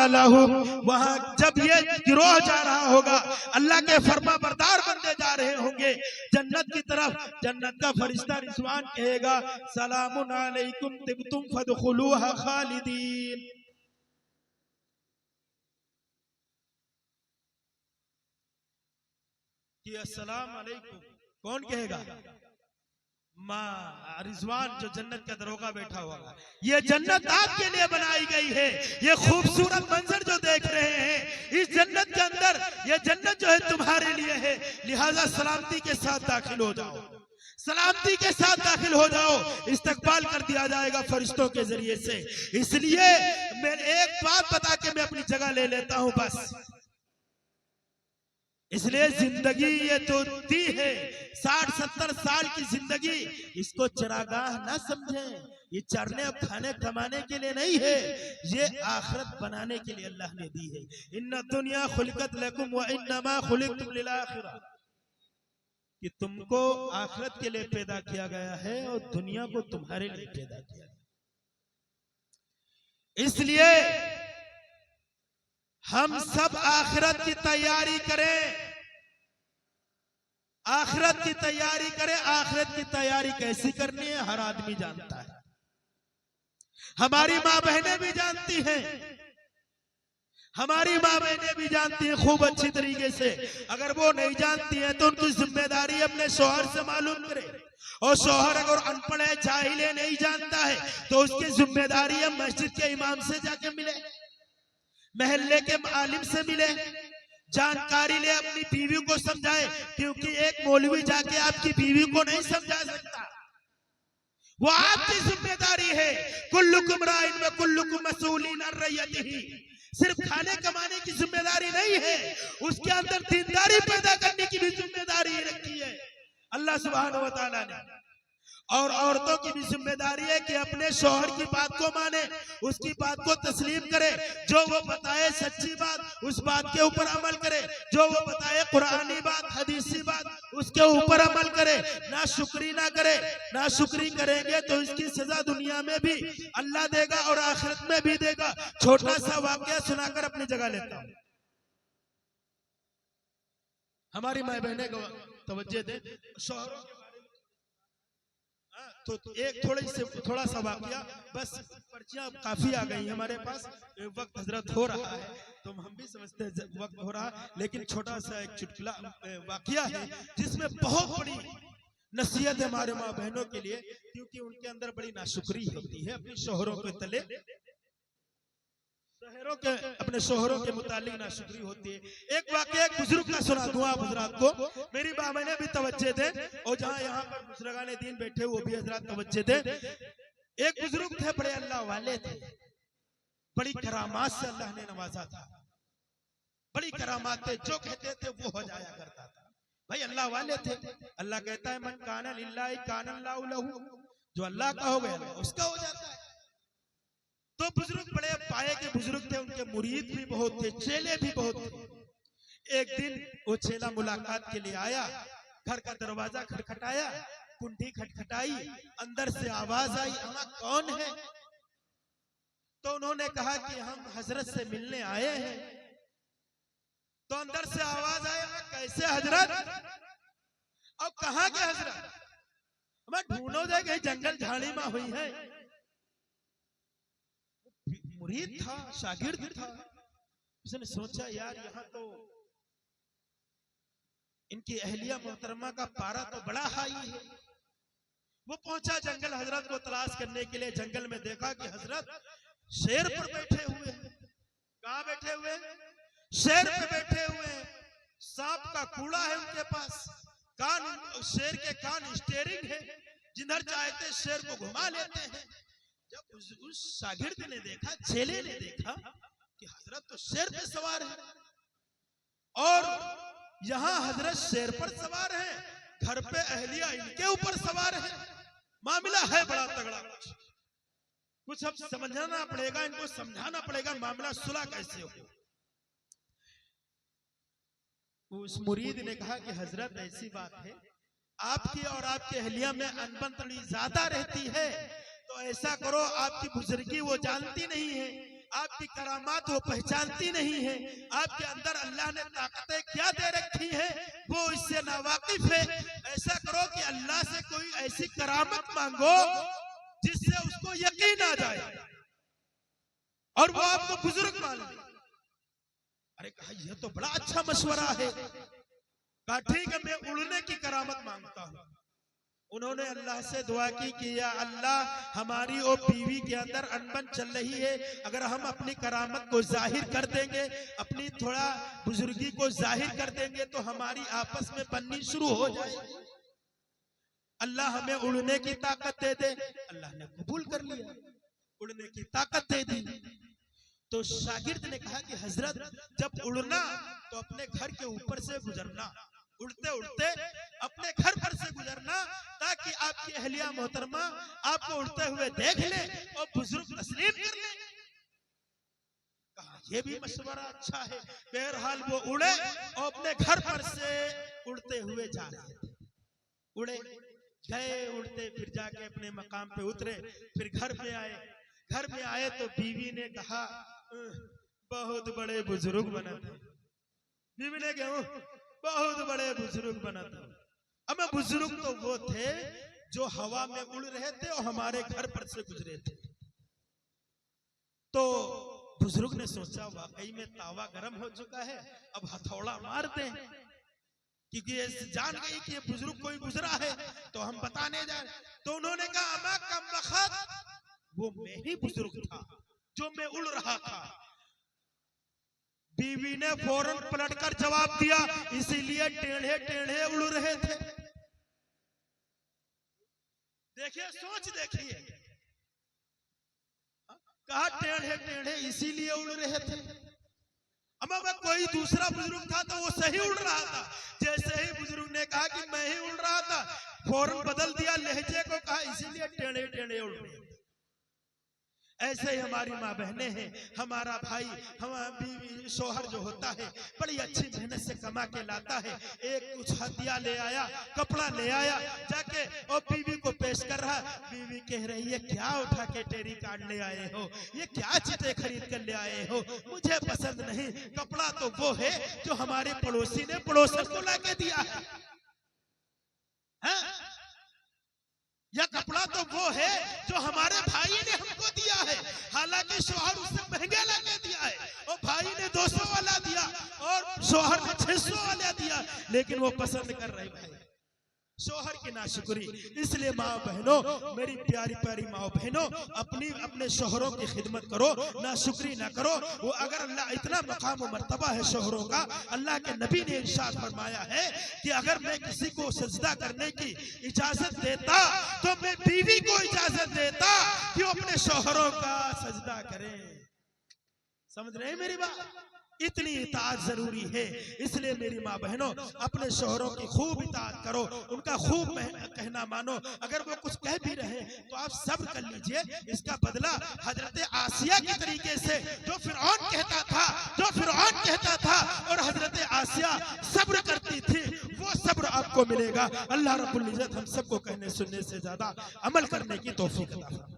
लहू, वहां जब ये गिरोह जा रहा होगा, अल्लाह के फरमा बरदार बंदे जा रहे होंगे जन्नत की तरफ, जन्नत का फरिश्ता रिजवान कहेगा सलामुन अलैकुम तिब्तुम फदखुलूहा खालिदीन। कि अस्सलाम अलैकुम कौन कहेगा? माँ रिजवान, जो जन्नत का दरोगा बैठा हुआ। ये जन्नत आपके लिए बनाई गई है। ये खूबसूरत मंजर जो देख रहे हैं, इस जन्नत के अंदर, ये जन्नत जो है तुम्हारे लिए है, लिहाजा सलामती के साथ दाखिल हो जाओ, सलामती के साथ दाखिल हो जाओ। इस्तकबाल कर दिया जाएगा फरिश्तों के जरिए से। इसलिए मैं एक बात बता के मैं अपनी जगह ले लेता हूं बस। इसलिए जिंदगी ये जो दी है 60-70 साल की जिंदगी, इसको चरागाह ना समझें। ये चरने और खाने कमाने के लिए नहीं है, ये आखिरत बनाने के लिए अल्लाह ने दी है। इन्ना दुनिया खुलिकत लकुम व इन्नमा खुलिकतुम लिल आखिरह, कि तुमको आखिरत के लिए पैदा किया गया है और दुनिया को तुम्हारे लिए पैदा किया गया। इसलिए हम सब आखिरत की तैयारी करें, आखिरत की तैयारी करें। आखिरत की तैयारी कैसी करनी है हर आदमी जानता है, हमारी माँ बहनें भी जानती हैं, हमारी माँ बहनें भी जानती हैं खूब अच्छी तरीके से। अगर वो नहीं जानती हैं तो उनकी जिम्मेदारी अपने शौहर से मालूम करे, और शौहर अगर अनपढ़ है, जाहिल है, नहीं जानता है, तो उसकी जिम्मेदारी है मस्जिद के इमाम से जाके मिले, महल्ले के आलिम से मिले, जानकारी ले, अपनी बीवी को समझाए। क्योंकि एक मौलवी जाके आपकी बीवी को नहीं समझा सकता, वो आपकी जिम्मेदारी है। कुल्लुकुम राइन व कुल्लुकुम मसूलिन अन रइयतिही। सिर्फ खाने कमाने की जिम्मेदारी नहीं है, उसके अंदर दीनदारी पैदा करने की भी जिम्मेदारी रखी है अल्लाह सुब्हानहू व तआला ने। और औरतों की भी जिम्मेदारी है कि अपने शौहर की बात को माने, उसकी बात को तस्लीम करे, जो वो बताए सच्ची बात उस बात के ऊपर अमल करे, जो वो बताए कुरानी बात, हदीसी बात, उसके ऊपर अमल करे। ना शुक्री ना करे, ना शुक्री करेंगे तो इसकी सजा दुनिया में भी अल्लाह देगा और आखिरत में भी देगा। छोटा सा वाकया सुनाकर अपनी जगह लेता हूं। हमारी माँ बहने को तवज्जो दे, शौहरों तो एक थोड़ा सा वाकया बस, पर्चियां काफी आ गई हमारे पास, वक्त हजरत हो रहा है तो हम भी समझते हैं वक्त हो रहा, लेकिन छोटा सा एक चुटकुला वाकया है जिसमें बहुत बड़ी नसीहत है हमारे माँ बहनों के लिए, क्योंकि उनके अंदर बड़ी नाशुक्री होती है अपने शौहरों के तले, अपने शौहरों के मुतालिक नाशुक्री होती है। एक वाकया एक बुजुर्ग का सुना दूं आप हजरात को, मेरी बाबा ने भी तवज्जो दे, और जहां यहाँ पर बुजुर्गाने दीन बैठे वो भी हजरात तवज्जो दे। एक बुजुर्ग थे, बड़े अल्लाह वाले थे, बड़ी करामात से अल्लाह ने नवाजा था, बड़ी करामात थे, जो कहते थे वो हो जाया करता था। भाई अल्लाह वाले थे, अल्लाह कहता है मन काना लिल्लाहि काना अल्लाहु लहू, जो अल्लाह का हो गया उसका हो जाता है। तो बुजुर्ग बड़े पाए के बुजुर्ग थे, उनके मुरीद भी बहुत थे, चेले भी बहुत थे। एक दिन वो चेला मुलाकात के लिए आया, घर का दरवाजा खटखटाया, कुंडी खटखटाई, अंदर से आवाज आई, अम्मा कौन है? तो उन्होंने कहा कि हम हजरत से मिलने आए हैं। तो अंदर से आवाज आया, कैसे हजरत? अब कहाँ के हजरत? मैं ढूंढो दे गई, जंगल झाड़ी में हुई है। मुरीद था, शागिर्द था, उसने सोचा यार यहाँ तो इनकी अहलिया मोहतरमा का पारा तो बड़ा हाई है। वो पहुंचा जंगल, हजरत को तलाश करने के लिए। जंगल में देखा कि हजरत शेर पर बैठे हुए हैं। कहाँ बैठे हुए? शेर पे बैठे हुए हैं। सांप का कूड़ा है उनके पास, कान, शेर के कान स्टीयरिंग है, जिधर चाहते शेर को घुमा लेते हैं। जब उस शागिर्द ने देखा, चेले ने देखा कि हजरत तो शेर पे सवार है, और यहाँ हजरत शेर पर सवार है, घर पे अहलिया इनके ऊपर सवार है, मामला है बड़ा तगड़ा। कुछ अब समझाना पड़ेगा, इनको समझाना पड़ेगा मामला सुलह कैसे हो। उस मुरीद ने कहा कि हजरत ऐसी बात है, आपकी और आपके अहलिया में अनबन थोड़ी ज्यादा रहती है, तो ऐसा करो, आपकी बुजुर्गी वो जानती नहीं है, आपकी करामात वो पहचानती नहीं है, आपके अंदर अल्लाह ने ताकतें क्या दे रखी है वो इससे नावाकिफ है। ऐसा करो कि अल्लाह से कोई ऐसी करामत मांगो जिससे उसको यकीन आ जाए और वो आपको बुजुर्ग मान ले। अरे कहा यह तो बड़ा अच्छा मशवरा है। कहा ठीक है, मैं उड़ने की करामत मांगता हूं। उन्होंने अल्लाह से दुआ की कि या अल्लाह, हमारी और बीवी के अंदर अनबन चल रही है, अगर हम अपनी करामत को जाहिर कर देंगे, अपनी थोड़ा बुजुर्गी को जाहिर कर देंगे तो हमारी आपस में बननी शुरू हो जाएगी। अल्लाह हमें उड़ने की ताकत दे दे। अल्लाह ने कबूल कर लिया, उड़ने की ताकत दे दी। तो शागिर्द ने कहा कि हजरत, जब उड़ना तो अपने घर के ऊपर से गुजरना, उड़ते उड़ते अपने घर पर से गुजरना, ताकि आपकी अहलिया मोहतरमा आपको उड़ते हुए देख ले और बुजुर्ग तस्लीम कर ले। कहा यह भी मशवरा अच्छा है। बहरहाल वो उड़े और अपने घर पर से उड़ते हुए जा रहे थे। उड़े गए, उड़ते, फिर जाके अपने मकाम पे उतरे, फिर घर में आए। घर में आए तो बीवी ने कहा बहुत बड़े बुजुर्ग बना था। बीवी ने कहा बहुत बड़े बुजुर्ग बना था। अब बुजुर्ग तो वो थे जो हवा में उड़ रहे थे और हमारे घर पर से गुजरे थे। तो बुजुर्ग ने सोचा वाकई में तावा गर्म हो चुका है, अब हथौड़ा मार दें, क्योंकि जान गई कि ये बुजुर्ग कोई गुजरा है तो हम बताने जाए। तो उन्होंने कहा अमा कम वक्त, वो मैं ही बुजुर्ग था जो मैं उड़ रहा था। बीवी ने फौरन पलटकर जवाब दिया, इसीलिए टेढ़े टेढ़े उड़ रहे थे। देखिए, सोच देखिए, कहा टेढ़े टेढ़े इसीलिए उड़ रहे थे। अम्मा कोई दूसरा बुजुर्ग था तो वो सही उड़ रहा था। जैसे ही बुजुर्ग ने कहा कि मैं ही उड़ रहा था, फौरन बदल दिया लहजे को, कहा इसीलिए टेढ़े टेढ़े उड़ रहे थे। ऐसे ही हमारी माँ बहनें हैं, हमारा भाई, हमारा बीवी, शोहर जो होता है बड़ी अच्छी मेहनत से कमा के लाता है, एक कुछ हदिया ले आया, कपड़ा ले आया, जाके और बीवी को पेश कर रहा। बीवी कह रही है क्या उठा के टेरी कार्ड ले आए हो, ये क्या चीजें खरीद कर ले आए हो, मुझे पसंद नहीं। कपड़ा तो वो है जो हमारे पड़ोसी ने पड़ोसन को ला के दिया है, या कपड़ा तो वो है जो हमारे भाई ने हमको दिया है, हालांकि शौहर उससे महंगा लाके दिया है और भाई ने 200 वाला दिया और शौहर ने 600 वाला दिया, लेकिन वो पसंद कर रहे भाई शौहर की नाशुक्री। इसलिए माँ बहनों, मेरी प्यारी प्यारी माँ बहनों, अपने शौहरों की खिदमत करो, नाशुक्री ना करो। वो अगर अल्लाह, इतना मकाम और मर्तबा है शौहरों का, अल्लाह के नबी ने इरशाद फरमाया है कि अगर मैं किसी को सजदा करने की इजाजत देता तो मैं बीवी को इजाजत देता कि वो अपने शौहरों का सजदा करें। समझ रहे हैं मेरी बात? इतनी इताअत जरूरी है। इसलिए मेरी माँ बहनों, अपने शौहरों की खूब इताअत करो, उनका खूब कहना मानो। अगर वो कुछ कह भी रहे तो आप सब्र कर लीजिए। इसका बदला हजरत आसिया के तरीके से, जो फिरौन कहता था और हजरत आसिया सब्र करती थी, वो सब्र आपको मिलेगा। अल्लाह रब्बुल इज्जत हम सबको कहने सुनने से ज्यादा अमल करने की तौफीक अता फरमाए।